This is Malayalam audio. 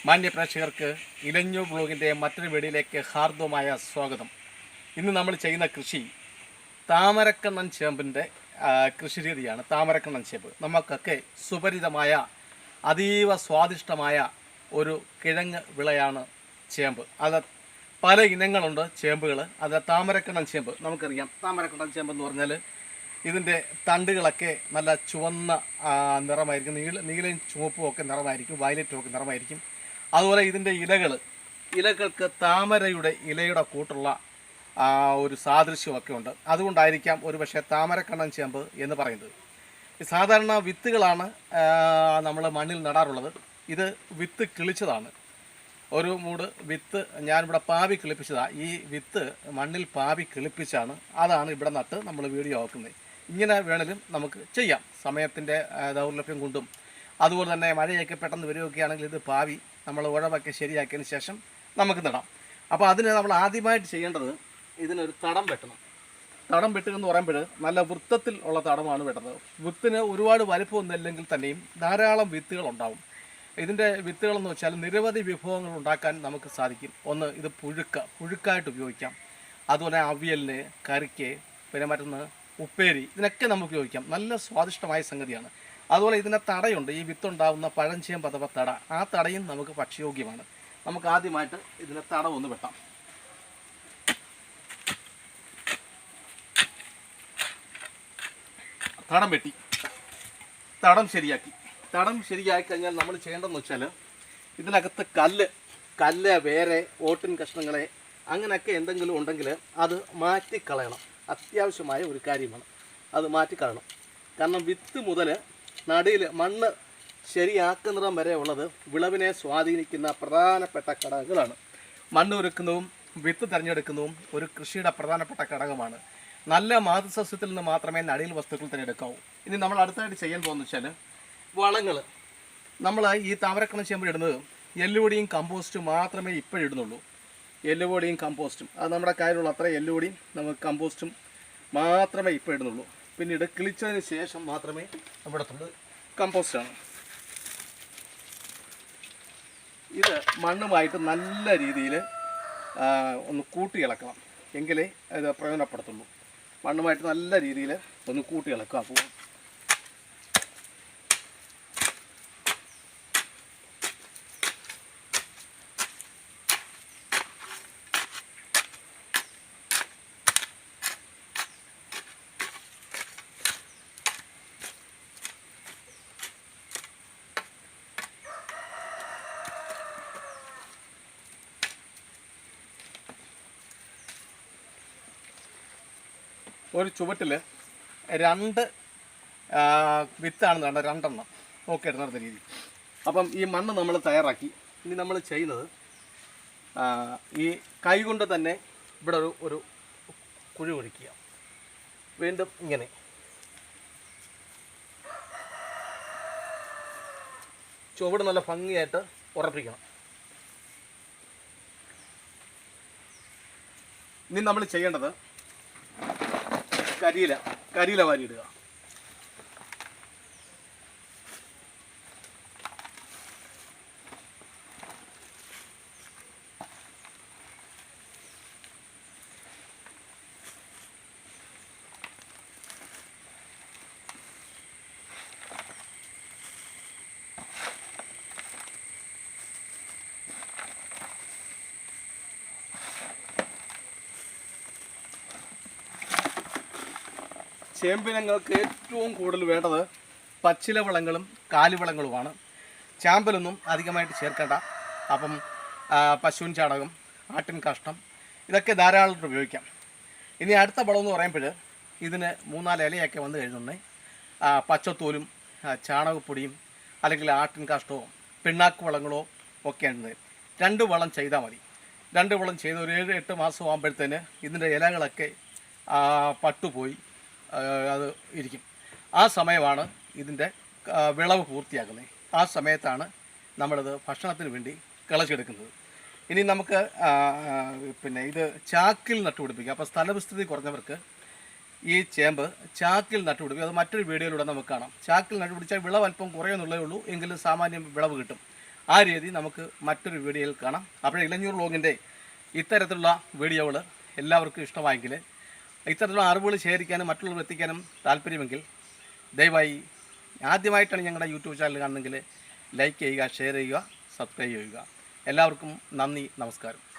മാന്യ പ്രേക്ഷകർക്ക് ഇലഞ്ഞു ബ്ലോഗിൻ്റെ മറ്റൊരു വീഡിയോയിലേക്ക് ഹാർദവമായ സ്വാഗതം. ഇന്ന് നമ്മൾ ചെയ്യുന്ന കൃഷി താമരക്കണ്ണൻ ചേമ്പിൻ്റെ കൃഷി രീതിയാണ്. താമരക്കണ്ണൻ ചേമ്പ് നമുക്കൊക്കെ സുപരിതമായ അതീവ സ്വാദിഷ്ടമായ ഒരു കിഴങ്ങ് വിളയാണ് ചേമ്പ്. അത് പല ഇനങ്ങളുണ്ട് ചേമ്പുകൾ. അത് താമരക്കണ്ണൻ ചേമ്പ് നമുക്കറിയാം. താമരക്കണ്ണൻ ചേമ്പ് എന്ന് പറഞ്ഞാൽ ഇതിൻ്റെ തണ്ടുകളൊക്കെ നല്ല ചുവന്ന നിറമായിരിക്കും, നീലയും ചുവപ്പും ഒക്കെ നിറമായിരിക്കും, വയലറ്റും ഒക്കെ നിറമായിരിക്കും. അതുപോലെ ഇതിൻ്റെ ഇലകൾക്ക് താമരയുടെ ഇലയുടെ കൂട്ടുള്ള ഒരു സാദൃശ്യമൊക്കെ ഉണ്ട്. അതുകൊണ്ടായിരിക്കാം ഒരു പക്ഷേ താമരക്കണ്ണൻ ചേമ്പ് എന്ന് പറയുന്നത്. സാധാരണ വിത്തുകളാണ് നമ്മൾ മണ്ണിൽ നടാറുള്ളത്. ഇത് വിത്ത് കിളിച്ചതാണ്. ഒരു മൂട് വിത്ത് ഞാനിവിടെ പാവി കിളിപ്പിച്ചതാണ്. ഈ വിത്ത് മണ്ണിൽ പാവി കിളിപ്പിച്ചാണ് അതാണ് ഇവിടെ നട്ട് നമ്മൾ വീഡിയോ ആക്കുന്നത്. ഇങ്ങനെ വേണേലും നമുക്ക് ചെയ്യാം. സമയത്തിൻ്റെ ദൗർലഭ്യം കൊണ്ടും അതുപോലെ തന്നെ മഴയൊക്കെ പെട്ടെന്ന് വരികയൊക്കെയാണെങ്കിൽ ഇത് പാവി നമ്മൾ ഉഴവൊക്കെ ശരിയാക്കിയതിന് ശേഷം നമുക്ക് നടാം. അപ്പോൾ അതിന് നമ്മൾ ആദ്യമായിട്ട് ചെയ്യേണ്ടത് ഇതിനൊരു തടം വെട്ടണം. തടം വെട്ടുക എന്ന് പറയുമ്പോൾ നല്ല വൃത്തത്തിൽ ഉള്ള തടമാണ് വെട്ടുന്നത്. വിത്തിന് ഒരുപാട് വലിപ്പമൊന്നുമില്ലെങ്കിൽ തന്നെയും ധാരാളം വിത്തുകൾ ഉണ്ടാവും. ഇതിൻ്റെ വിത്തുകളെന്ന് വെച്ചാൽ നിരവധി വിഭവങ്ങൾ ഉണ്ടാക്കാൻ നമുക്ക് സാധിക്കും. ഒന്ന്, ഇത് പുഴുക്കായിട്ട് ഉപയോഗിക്കാം. അതുപോലെ അവിയലിന്, കറിക്ക്, പിന്നെ മറ്റൊന്ന് ഉപ്പേരി, ഇതിനൊക്കെ നമുക്ക് ഉപയോഗിക്കാം. നല്ല സ്വാദിഷ്ടമായ സംഗതിയാണ്. അതുപോലെ ഇതിൻ്റെ തടയുണ്ട്. ഈ വിത്തുണ്ടാകുന്ന പഴഞ്ചേമ്പ് അഥവാ തട, ആ തടയും നമുക്ക് ഭക്ഷ്യയോഗ്യമാണ്. നമുക്ക് ആദ്യമായിട്ട് ഇതിൻ്റെ തടം ഒന്ന് വെട്ടാം. തടം വെട്ടി തടം ശരിയാക്കി കഴിഞ്ഞാൽ നമ്മൾ ചെയ്യേണ്ടതെന്ന് വെച്ചാൽ ഇതിനകത്ത് കല്ല് വേറെ ഓട്ടിൻ കഷ്ണങ്ങളെ അങ്ങനെയൊക്കെ എന്തെങ്കിലും ഉണ്ടെങ്കിൽ അത് മാറ്റിക്കളയണം. അത്യാവശ്യമായ ഒരു കാര്യമാണ്, അത് മാറ്റിക്കളയണം. കാരണം വിത്ത് മുതൽ നടിയിൽ മണ്ണ് ശരിയാക്കുന്നിടം വരെ ഉള്ളത് വിളവിനെ സ്വാധീനിക്കുന്ന പ്രധാനപ്പെട്ട ഘടകങ്ങളാണ്. മണ്ണ് ഒരുക്കുന്നതും വിത്ത് തിരഞ്ഞെടുക്കുന്നതും ഒരു കൃഷിയുടെ പ്രധാനപ്പെട്ട ഘടകമാണ്. നല്ല മാതൃസസ്യത്തിൽ നിന്ന് മാത്രമേ നടിയിൽ വസ്തുക്കൾ തിരഞ്ഞെടുക്കാവൂ. ഇനി നമ്മൾ അടുത്തായിട്ട് ചെയ്യാൻ പോകുന്നത് വെച്ചാൽ വളങ്ങൾ. നമ്മൾ ഈ താമരക്കണ്ണൻ ചേമ്പിൽ ഇടുന്നത് എല്ലുപൊടിയും കമ്പോസ്റ്റും മാത്രമേ ഇപ്പോഴിടുന്നുള്ളൂ. എല്ലുപൊടിയും കമ്പോസ്റ്റും അത് നമ്മുടെ കയ്യിലുള്ള അത്ര എല്ലുപൊടിയും നമുക്ക് കമ്പോസ്റ്റും മാത്രമേ ഇപ്പോൾ ഇടുന്നുള്ളൂ. പിന്നീട് കിളിച്ചതിന് ശേഷം മാത്രമേ നമ്മുടെ കമ്പോസ്റ്റാണ്. ഇത് മണ്ണുമായിട്ട് നല്ല രീതിയിൽ ഒന്ന് കൂട്ടി ഇളക്കണം, എങ്കിലേ ഇത് പ്രയോജനപ്പെടുത്തുള്ളൂ. മണ്ണുമായിട്ട് നല്ല രീതിയിൽ ഒന്ന് കൂട്ടി ഇളക്കുക. അപ്പോൾ ഒരു ചുവട്ടിൽ 2 വിത്താണ് വേണ്ട, 2 എണ്ണം ഒക്കെ ഇടുന്ന രീതി. അപ്പം ഈ മണ്ണ് നമ്മൾ തയ്യാറാക്കി. ഇനി നമ്മൾ ചെയ്യുന്നത് ഈ കൈ കൊണ്ട് തന്നെ ഇവിടെ ഒരു കുഴി ഒഴിക്കുക. വീണ്ടും ഇങ്ങനെ ചുവട് നല്ല ഭംഗിയായിട്ട് ഉറപ്പിക്കണം. ഇനി നമ്മൾ ചെയ്യേണ്ടത് കരിയില വാരിയിടുക. ചേമ്പിനങ്ങൾക്ക് ഏറ്റവും കൂടുതൽ വേണ്ടത് പച്ചില വളങ്ങളും കാലിവളങ്ങളുമാണ്. ചാമ്പലൊന്നും അധികമായിട്ട് ചേർക്കേണ്ട. അപ്പം പശുവിൻ ചാണകം, ആട്ടിൻ കാഷ്ടം, ഇതൊക്കെ ധാരാളം ഉപയോഗിക്കാം. ഇനി അടുത്ത വളം എന്ന് പറയുമ്പോൾ ഇതിന് 3-4 ഇലയൊക്കെ വന്നു കഴിഞ്ഞുണ്ടേ പച്ചത്തോലും ചാണകപ്പൊടിയും അല്ലെങ്കിൽ ആട്ടിൻ കാഷ്ടമോ പിണ്ണാക്ക് വളങ്ങളോ ഒക്കെ ഉണ്ട്. 2 വളം ചെയ്താൽ മതി. 2 വളം ചെയ്ത് ഒരു 7-8 മാസം ആകുമ്പോഴത്തേന് ഇതിൻ്റെ ഇലകളൊക്കെ പട്ടുപോയി അത് ഇരിക്കും. ആ സമയമാണ് ഇതിൻ്റെ വിളവ് പൂർത്തിയാക്കുന്നത്. ആ സമയത്താണ് നമ്മളിത് ഭക്ഷണത്തിന് വേണ്ടി കിളച്ചെടുക്കുന്നത്. ഇനി നമുക്ക് പിന്നെ ഇത് ചാക്കിൽ നട്ടുപിടിപ്പിക്കുക. അപ്പോൾ സ്ഥലവിസ്തൃതി കുറഞ്ഞവർക്ക് ഈ ചേമ്പ് ചാക്കിൽ നട്ടുപിടിപ്പിക്കുക. അത് മറ്റൊരു വീഡിയോയിലൂടെ നമുക്ക് കാണാം. ചാക്കിൽ നട്ടുപിടിച്ചാൽ വിളവ് അല്പം കുറയുന്നുള്ളേ ഉള്ളൂ, എങ്കിലും സാമാന്യം വിളവ് കിട്ടും. ആ രീതി നമുക്ക് മറ്റൊരു വീഡിയോയിൽ കാണാം. അപ്പോൾ ഇലഞ്ഞൂർ വ്ലോഗിൻ്റെ ഇത്തരത്തിലുള്ള വീഡിയോകൾ എല്ലാവർക്കും ഇഷ്ടമായെങ്കിൽ, ഇത്തരത്തിലുള്ള അറിവുകൾ ശേഖരിക്കാനും മറ്റുള്ളവർ എത്തിക്കാനും താല്പര്യമെങ്കിൽ ദയവായി ആദ്യമായിട്ടാണ് ഞങ്ങളുടെ യൂട്യൂബ് ചാനൽ കാണുന്നതെങ്കിൽ ലൈക്ക് ചെയ്യുക, ഷെയർ ചെയ്യുക, സബ്സ്ക്രൈബ് ചെയ്യുക. എല്ലാവർക്കും നന്ദി, നമസ്കാരം.